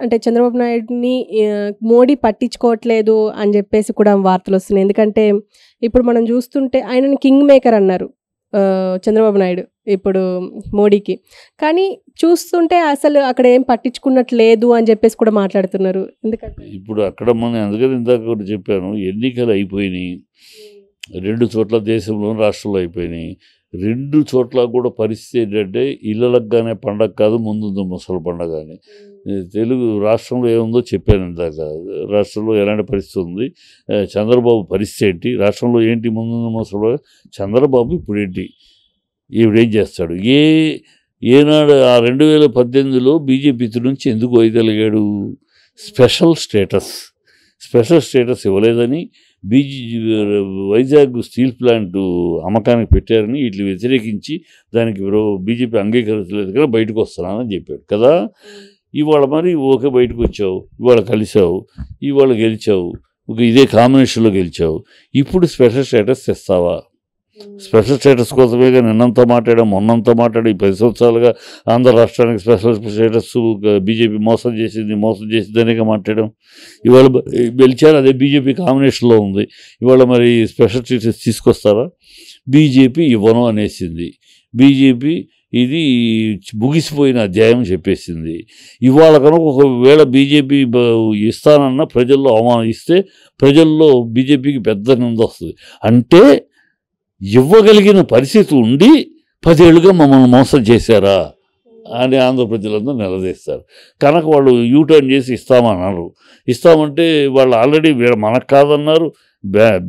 అంటే చంద్రబాబు నాయుడిని మోడీ పట్టించుకోవట్లేదు అని చెప్పేసి కూడా వార్తలొస్తున్నాయి. ఎందుకంటే ఇప్పుడు మనం చూస్తుంటే ఆయనని కింగ్ మేకర్ అన్నారు చంద్రబాబు నాయుడు ఇప్పుడు మోడీకి. కానీ చూస్తుంటే అసలు అక్కడ ఏం పట్టించుకున్నట్లేదు అని చెప్పేసి కూడా మాట్లాడుతున్నారు. ఎందుకంటే ఇప్పుడు అక్కడ మనం అందుకని ఇందాక కూడా చెప్పాను, ఎన్నికలు అయిపోయినాయి 2 చోట్ల, దేశంలో రాష్ట్రంలో అయిపోయినాయి. 2 చోట్ల కూడా పరిస్థితి ఏంటంటే ఇళ్ళలగ్గానే పండగ కాదు, ముందు ముసలి పండగ అని. తెలుగు రాష్ట్రంలో ఏముందో చెప్పాను ఇందాక. రాష్ట్రంలో ఎలాంటి పరిస్థితి ఉంది, చంద్రబాబు పరిస్థితి ఏంటి, రాష్ట్రంలో ఏంటి ముందు ముసలి, చంద్రబాబు ఇప్పుడు ఏంటి, ఈవిడేం చేస్తాడు, ఏనాడు ఆ 2018లో బీజేపీ నుంచి ఎందుకు వైదొలిగాడు? స్పెషల్ స్టేటస్ ఇవ్వలేదని, వైజాగ్ స్టీల్ ప్లాంట్ అమ్మకానికి పెట్టారని వీటిని వ్యతిరేకించి దానికి బీజేపీ అంగీకరించలేదు కదా, బయటకు వస్తున్నానని చెప్పాడు కదా. ఇవాళ మరి ఓకే బయటకు వచ్చావు, ఇవాళ కలిసావు, ఇవాళ గెలిచావు, ఇదే కాంబినేషన్లో గెలిచావు, ఇప్పుడు స్పెషల్ స్టేటస్ తెస్తావా? స్పెషల్ స్టేటస్ కోసమేగా నిన్నంతా మాట్లాడాం, మొన్నంతా మాట్లాడి 10 సంవత్సరాలుగా ఆంధ్ర రాష్ట్రానికి స్పెషల్ స్టేటస్ బీజేపీ మోసం చేసిందనేగా మాట్లాడాం. ఇవాళ గెలిచారు, అదే బీజేపీ కాంబినేషన్లో ఉంది. ఇవాళ మరి స్పెషల్ స్టేటస్ తీసుకొస్తారా? బీజేపీ ఇవ్వను అనేసింది. బీజేపీ ఇది ముగిసిపోయిన అధ్యాయం చెప్పేసింది. ఇవాళ కనుక ఒకవేళ బీజేపీ ఇస్తానన్న ప్రజల్లో అవమానిస్తే ప్రజల్లో బీజేపీకి పెద్ద నింద వస్తుంది. అంటే ఇవ్వగలిగిన పరిస్థితి ఉండి 10 ఏళ్ళుగా మమ్మల్ని మోసం చేశారా అని ఆంధ్ర ప్రజలందరూ నిలదీస్తారు. కనుక వాళ్ళు యూటర్న్ చేసి ఇస్తామన్నారు. ఇస్తామంటే వాళ్ళు ఆల్రెడీ మనకు కాదన్నారు,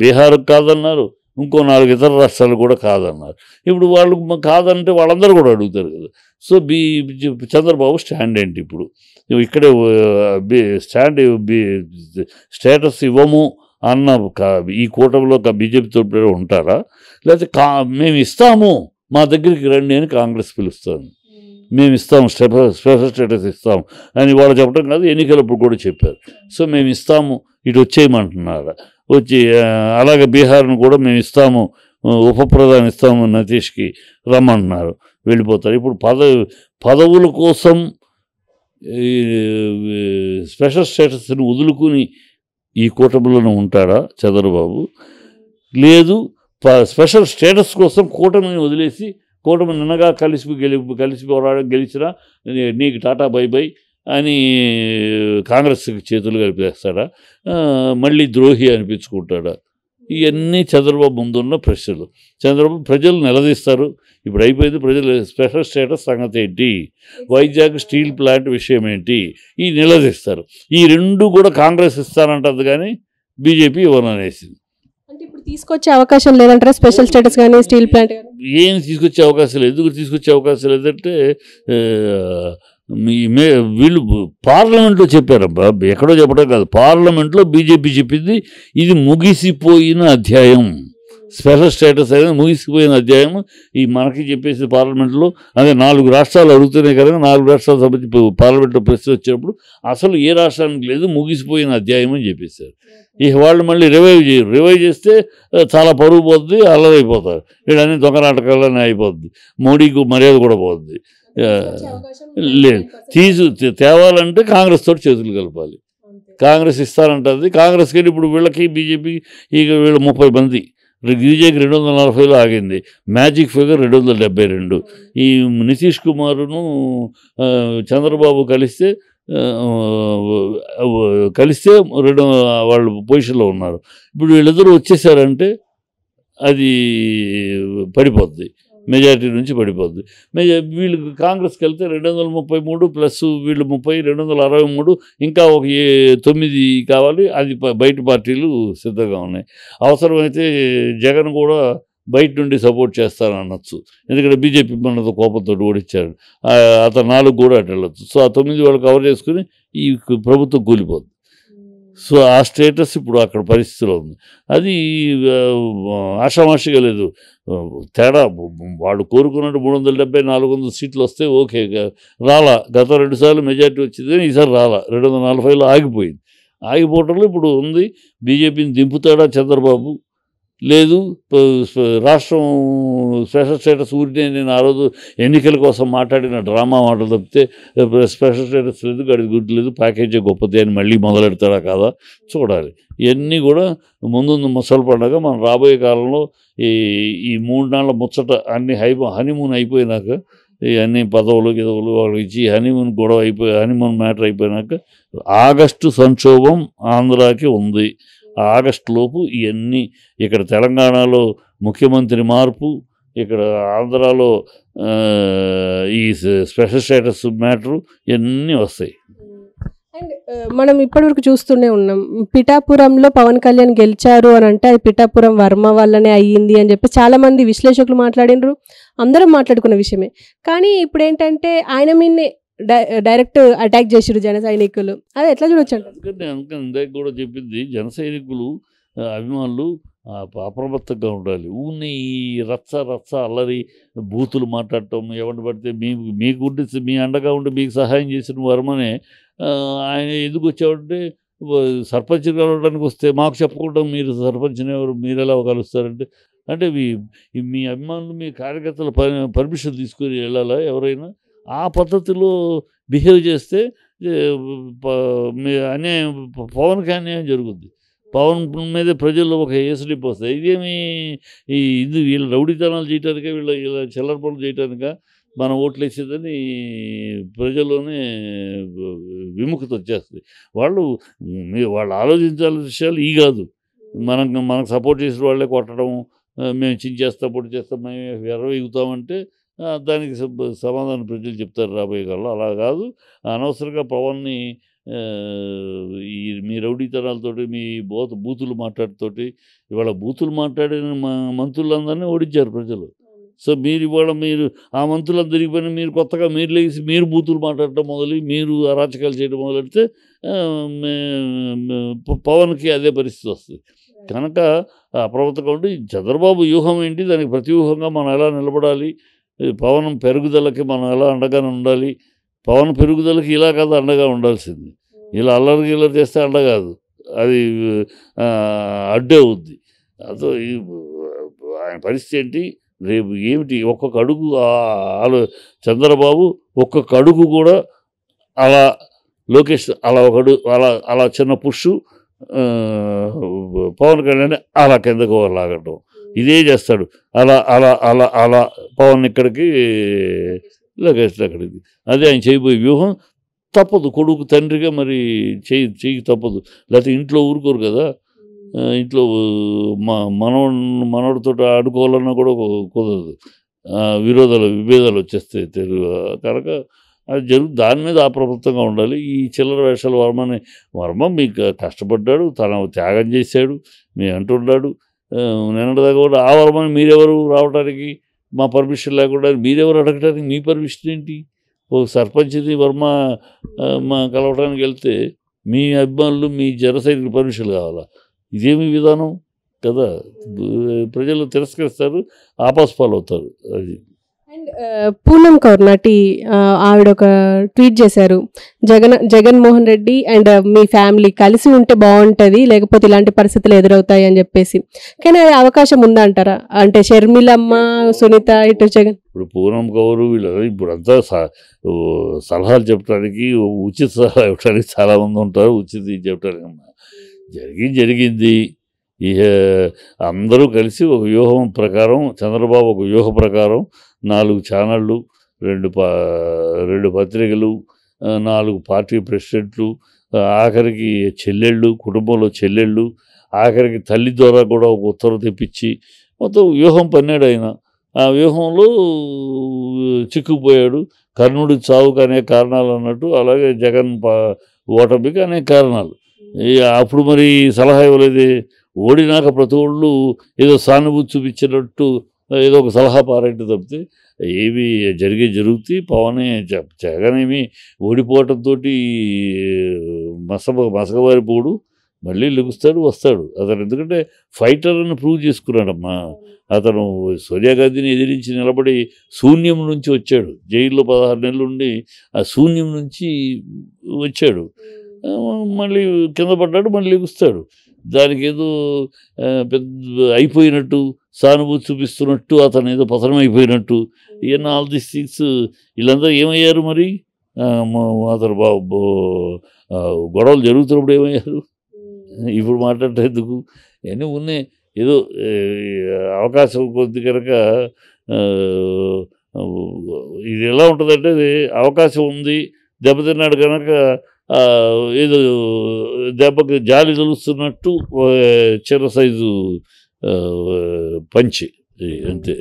బీహార్కి కాదన్నారు, ఇంకో 4 ఇతర రాష్ట్రాలు కూడా కాదన్నారు. ఇప్పుడు వాళ్ళు కాదంటే వాళ్ళందరూ కూడా అడుగుతారు కదా. సో చంద్రబాబు స్టాండ్ ఏంటి? ఇప్పుడు ఇక్కడే స్టేటస్ ఇవ్వము అన్న ఈ కూటమిలో బీజేపీతో ఉంటారా? లేకపోతే మేము ఇస్తాము, మా దగ్గరికి రండి అని కాంగ్రెస్ పిలుస్తుంది. మేము ఇస్తాము, స్పెషల్ స్టేటస్ ఇస్తాము అని వాళ్ళు చెప్పడం కాదు, ఎన్నికలప్పుడు కూడా చెప్పారు. సో మేము ఇస్తాము, ఇటు వచ్చేయమంటున్నారు. వచ్చి అలాగే బీహార్ను కూడా మేము ఇస్తాము, ఉప ప్రధాని ఇస్తాము, నితీష్కి రమ్మంటున్నారు, వెళ్ళిపోతారు. ఇప్పుడు పదవుల కోసం స్పెషల్ స్టేటస్ని వదులుకుని ఈ కూటమిలోనే ఉంటాడా చంద్రబాబు? లేదు, స్పెషల్ స్టేటస్ కోసం కూటమిని వదిలేసి, కూటమి నిన్నగా కలిసి పోరాడం గెలిచినా నీకు టాటా బై బై అని కాంగ్రెస్కి చేతులు కలిపేస్తాడా? మళ్ళీ ద్రోహి అనిపించుకుంటాడా? ఇవన్నీ చంద్రబాబు ముందున్న ప్రశ్నలు. చంద్రబాబు ప్రజలు నిలదీస్తారు. ఇప్పుడు అయిపోయింది, ప్రజలు స్పెషల్ స్టేటస్ సంగతి ఏంటి, వైజాగ్ స్టీల్ ప్లాంట్ విషయం ఏంటి, ఈ నిలదీస్తారు. ఈ 2 కూడా కాంగ్రెస్ ఇస్తానంటది కానీ బీజేపీ ఇవ్వననేసింది. అంటే ఇప్పుడు తీసుకొచ్చే అవకాశం లేదంటారా? స్పెషల్ స్టేటస్ కానీ స్టీల్ ప్లాంట్ ఏం తీసుకొచ్చే అవకాశం లేదు. ఎందుకు తీసుకొచ్చే అవకాశం లేదంటే వీళ్ళు పార్లమెంట్లో చెప్పారబ్బా, ఎక్కడో చెప్పడం కాదు, పార్లమెంట్లో బీజేపీ చెప్పింది ఇది ముగిసిపోయిన అధ్యాయం. స్పెషల్ స్టేటస్ అనేది ముగిసిపోయిన అధ్యాయం. ఈ మనకి చెప్పేసి పార్లమెంట్లో అదే 4 రాష్ట్రాలు అడుగుతున్నాయి కదా, 4 రాష్ట్రాల సంబంధించి పార్లమెంట్లో ప్రశ్న వచ్చినప్పుడు అసలు ఏ రాష్ట్రానికి లేదు, ముగిసిపోయిన అధ్యాయం అని చెప్పేశారు. ఇక వాళ్ళు మళ్ళీ రివైవ్ చేస్తే చాలా పరుగు పోద్ది, అల్లరైపోతారు, వీళ్ళన్నీ దొంగ నాటకాలనే అయిపోద్ది, మోడీకి మర్యాద కూడా పోద్ది. లేదు, తేవాలంటే కాంగ్రెస్ తోటి చేతులు కలపాలి. కాంగ్రెస్ ఇస్తానంటుంది. కాంగ్రెస్కి ఇప్పుడు వీళ్ళకి బీజేపీ ఇక వీళ్ళు 30 మంది, బీజేపీకి 240లో ఆగింది. Magic figure 272. ఈ నితీష్ కుమారును చంద్రబాబు కలిస్తే వాళ్ళు పొజిషన్లో ఉన్నారు. ఇప్పుడు వీళ్ళిద్దరూ వచ్చేసారంటే అది పడిపోద్ది, మెజారిటీ నుంచి పడిపోద్ది. వీళ్ళు కాంగ్రెస్కి వెళ్తే 233 ప్లస్ వీళ్ళు 30, 263, ఇంకా ఒక 9 కావాలి. అది బయట పార్టీలు సిద్ధంగా ఉన్నాయి. అవసరమైతే జగన్ కూడా బయట నుండి సపోర్ట్ చేస్తాననొచ్చు, ఎందుకంటే బీజేపీ మనతో కోపంతో ఓడించారు. అతను 4 కూడా అటు వెళ్ళొచ్చు. సో ఆ 9 వాళ్ళు కవర్ చేసుకుని ఈ ప్రభుత్వం కూలిపోద్ది. సో ఆ స్టేటస్ ఇప్పుడు అక్కడ పరిస్థితిలో ఉంది. అది ఆషామాషిగా లేదు, తేడా. వాడు కోరుకున్నట్టు 370, 400 సీట్లు వస్తే ఓకే, రాలా. గత 2 సార్లు మెజార్టీ వచ్చింది కానీ ఈసారి రాలా, 240లో ఆగిపోయింది. ఆగిపోవటంలో ఇప్పుడు ఉంది. బీజేపీని దింపుతాడా చంద్రబాబు? లేదు రాష్ట్రం స్పెషల్ స్టేటస్ ఊరినే నేను ఆ రోజు ఎన్నికల కోసం మాట్లాడిన డ్రామా మాటలు తప్పితే స్పెషల్ స్టేటస్ లేదు, గడి గుడ్డు లేదు, ప్యాకేజీ గొప్పది అని మళ్ళీ మొదలెడతాడా కాదా చూడాలి. ఇవన్నీ కూడా ముందు ముసలి పండగ మనం రాబోయే కాలంలో ఈ 3 నాళ్ళ ముచ్చట అన్ని హనీమూన్ అయిపోయినాక ఇవన్నీ పదవులు గిదవులు వాళ్ళకి ఇచ్చి హనీమూన్ గొడవ హనీమూన్ మ్యాటర్ అయిపోయినాక ఆగస్టు సంక్షోభం ఆంధ్రాకి ఉంది. ఆగస్టు లోపు ఇవన్నీ ఇక్కడ తెలంగాణలో ముఖ్యమంత్రి మార్పు, ఇక్కడ ఆంధ్రాలో ఈ స్పెషల్ స్టేటస్ మ్యాటరు ఇవన్నీ వస్తాయి. అండ్ మనం ఇప్పటివరకు చూస్తూనే ఉన్నాం, పిఠాపురంలో పవన్ కళ్యాణ్ గెలిచారు అని అంటే అది పిఠాపురం వర్మ వల్లనే అయ్యింది అని చెప్పి చాలామంది విశ్లేషకులు మాట్లాడినరు, అందరం మాట్లాడుకున్న విషయమే. కానీ ఇప్పుడు ఏంటంటే ఆయన మీదనే డైరెక్ట్ అటాక్ చేసారు జన సైనికులు. అది ఎట్లా చూడొచ్చు అంట? అందుకని ఇందాక కూడా చెప్పింది, జన సైనికులు అభిమానులు అప్రమత్తంగా ఉండాలి. ఊని రచ్చ అల్లరి బూతులు మాట్లాడటం, ఎవరిని పడితే మీకు ఉండి మీ అండగా ఉండి మీకు సహాయం చేసిన వర్మనే ఆయన ఎందుకు వచ్చామంటే సర్పంచ్ కలవడానికి వస్తే మాకు చెప్పకుండా మీరు సర్పంచ్ని ఎవరు మీరు ఎలా కలుస్తారంటే, అంటే మీ అభిమానులు మీ కార్యకర్తల పర్మిషన్ తీసుకొని వెళ్ళాలా ఎవరైనా? ఆ పద్ధతిలో బిహేవ్ చేస్తే అన్యాయం, పవన్కి అన్యాయం జరుగుద్ది. పవన్ మీద ప్రజల్లో ఒక ఏసుడిప్ వస్తాయి. ఇదేమి ఇది వీళ్ళు రౌడీతనాలు చేయటానికే, వీళ్ళ చిల్లర పనులు చేయటానిక మనం ఓట్లు వేసేదని ప్రజల్లోనే విముఖత వచ్చేస్తుంది. వాళ్ళు ఆలోచించాల్సిన విషయాలు ఈ కాదు. మనకు సపోర్ట్ చేసిన వాళ్ళే కొట్టడం, మేము చించేస్తాం పొడి చేస్తాం, మేము ఎర్రవేగుతామంటే దానికి సమాధానం ప్రజలు చెప్తారు రాబోయే కాలంలో. అలా కాదు, అనవసరంగా పవన్ని మీ రౌడీతనాలతోటి మీ బూతులు మాట్లాడుతోటి ఇవాళ బూతులు మాట్లాడిన మంత్రులందరినీ ఓడించారు ప్రజలు. సో ఇవాళ మీరు ఆ మంత్రులందరికీ పని మీరు కొత్తగా మీరు లేచి మీరు బూతులు మాట్లాడటం మొదలు మీరు అరాచకాలు చేయడం మొదలెడితే పవన్కి అదే పరిస్థితి వస్తుంది. కనుక అప్రమత్తంగా ఉండి చంద్రబాబు వ్యూహం ఏంటి, దానికి ప్రతివ్యూహంగా మనం ఎలా నిలబడాలి, పవన్ పెరుగుదలకి మనం ఎలా అండగా ఉండాలి, పవన్ పెరుగుదలకి ఇలా కాదు అండగా ఉండాల్సింది. ఇలా అల్లరి గిల్లరి చేస్తే అండ కాదు, అది అడ్డే అవుద్ది. అదో ఆయన పరిస్థితి ఏంటి, రేపు ఏమిటి, ఒక్కొక్క అడుగు చంద్రబాబు ఒక్కొక్క అడుగు కూడా అలా లోకేష్ అలా ఒక అడుగు అలా చిన్న పుష్ పవన్ కళ్యాణ్ అలా కిందకు లాగటం, ఇదే చేస్తాడు. అలా అలా అలా అలా పవన్ ఇక్కడికి లోకేష్ అక్కడికి, అదే ఆయన చేయబోయే వ్యూహం. తప్పదు, కొడుకు తండ్రిగా మరి చెయ్యి తప్పదు. లేకపోతే ఇంట్లో ఊరుకోరు కదా, ఇంట్లో మనవడితో ఆడుకోవాలన్నా కూడా కుదరదు, విభేదాలు వచ్చేస్తాయి తెలుగు. కనుక అది దాని మీద అప్రమత్తంగా ఉండాలి. ఈ చిల్లర వేషాలు వర్మ మీకు కష్టపడ్డాడు, తన త్యాగం చేశాడు, మీ అంటున్నాడు నిన్నటిదాకా కూడా. ఆ వర్మని మీరెవరు రావడానికి, మా పర్మిషన్ లేకుండా మీరెవరు అడగడానికి, మీ పర్మిషన్ ఏంటి? ఓ సర్పంచ్ది వర్మ కలవడానికి వెళ్తే మీ అభిమానులు మీ జన సైనికుల పర్మిషన్ కావాలా? ఇదేమి విధానం కదా, ప్రజలు తిరస్కరిస్తారు, ఆపాస్పాలు అవుతారు. అది. అండ్ పూనం కౌర్ నటి ఆవిడ ఒక ట్వీట్ చేశారు, Jaganmohan Reddy and me family కలిసి ఉంటే బాగుంటుంది, లేకపోతే ఇలాంటి పరిస్థితులు ఎదురవుతాయి అని చెప్పేసి. కానీ అది అవకాశం ఉందంటారా? అంటే షర్మిలమ్మ, సునీత, ఇటు జగన్, ఇప్పుడు పూనం కౌరు వీళ్ళు ఇప్పుడంతా సలహాలు చెప్పడానికి, ఉచిత సలహా ఇవ్వడానికి చాలామంది ఉంటారు. ఉచిత చెప్పడానికి జరిగింది. ఇక అందరూ కలిసి ఒక వ్యూహం ప్రకారం, చంద్రబాబు ఒక వ్యూహ ప్రకారం 4 ఛానళ్ళు, 2 పత్రికలు, 4 పార్టీ ప్రెసిడెంట్లు, ఆఖరికి చెల్లెళ్ళు, కుటుంబంలో చెల్లెళ్ళు, ఆఖరికి తల్లి ద్వారా కూడా ఒక ఉత్తర్వు తెప్పించి మొత్తం వ్యూహం పన్నాడు ఆయన. ఆ వ్యూహంలో చిక్కుపోయాడు. కర్ణుడి చావుకు అనేక కారణాలు అన్నట్టు, అలాగే జగన్ ఓటమికి అనేక కారణాలు. అప్పుడు మరి సలహా ఇవ్వలేదే, ఓడినాక ప్రతి ఒళ్ళు ఏదో సానుభూతి చూపించినట్టు ఏదో ఒక సలహా పారేట్టు తప్పితే ఏవి జరుగుతాయి. పవనే జగనేమి ఓడిపోవటంతో మసకబారిపోడు, మళ్ళీ లెగుస్తాడు, వస్తాడు. అతను ఎందుకంటే ఫైటర్ అని ప్రూవ్ చేసుకున్నాడమ్మా. అతను సోనియా గాంధీని ఎదిరించి నిలబడి శూన్యం నుంచి వచ్చాడు. జైల్లో 16 నెలలు ఉండి ఆ శూన్యం నుంచి వచ్చాడు, మళ్ళీ కింద పడ్డాడు, మళ్ళీ లెగుస్తాడు. దానికి ఏదో పెద్ద అయిపోయినట్టు సానుభూతి చూపిస్తున్నట్టు, అతను ఏదో పతనం అయిపోయినట్టు, ఇవన్నీ ఆల్ దీస్ థింగ్స్. వీళ్ళందరూ ఏమయ్యారు మరి? అతను గొడవలు జరుగుతున్నప్పుడు ఏమయ్యారు? ఇప్పుడు మాట్లాడేందుకు ఇవన్నీ ఉన్నాయి. ఏదో అవకాశం కొద్ది కనుక ఇది ఎలా ఉంటుందంటే, అవకాశం ఉంది, దెబ్బతిన్నాడు కనుక ఏదో దెబ్బకి జాలి తెలుస్తున్నట్టు చిన్న సైజు పంచి అంతే.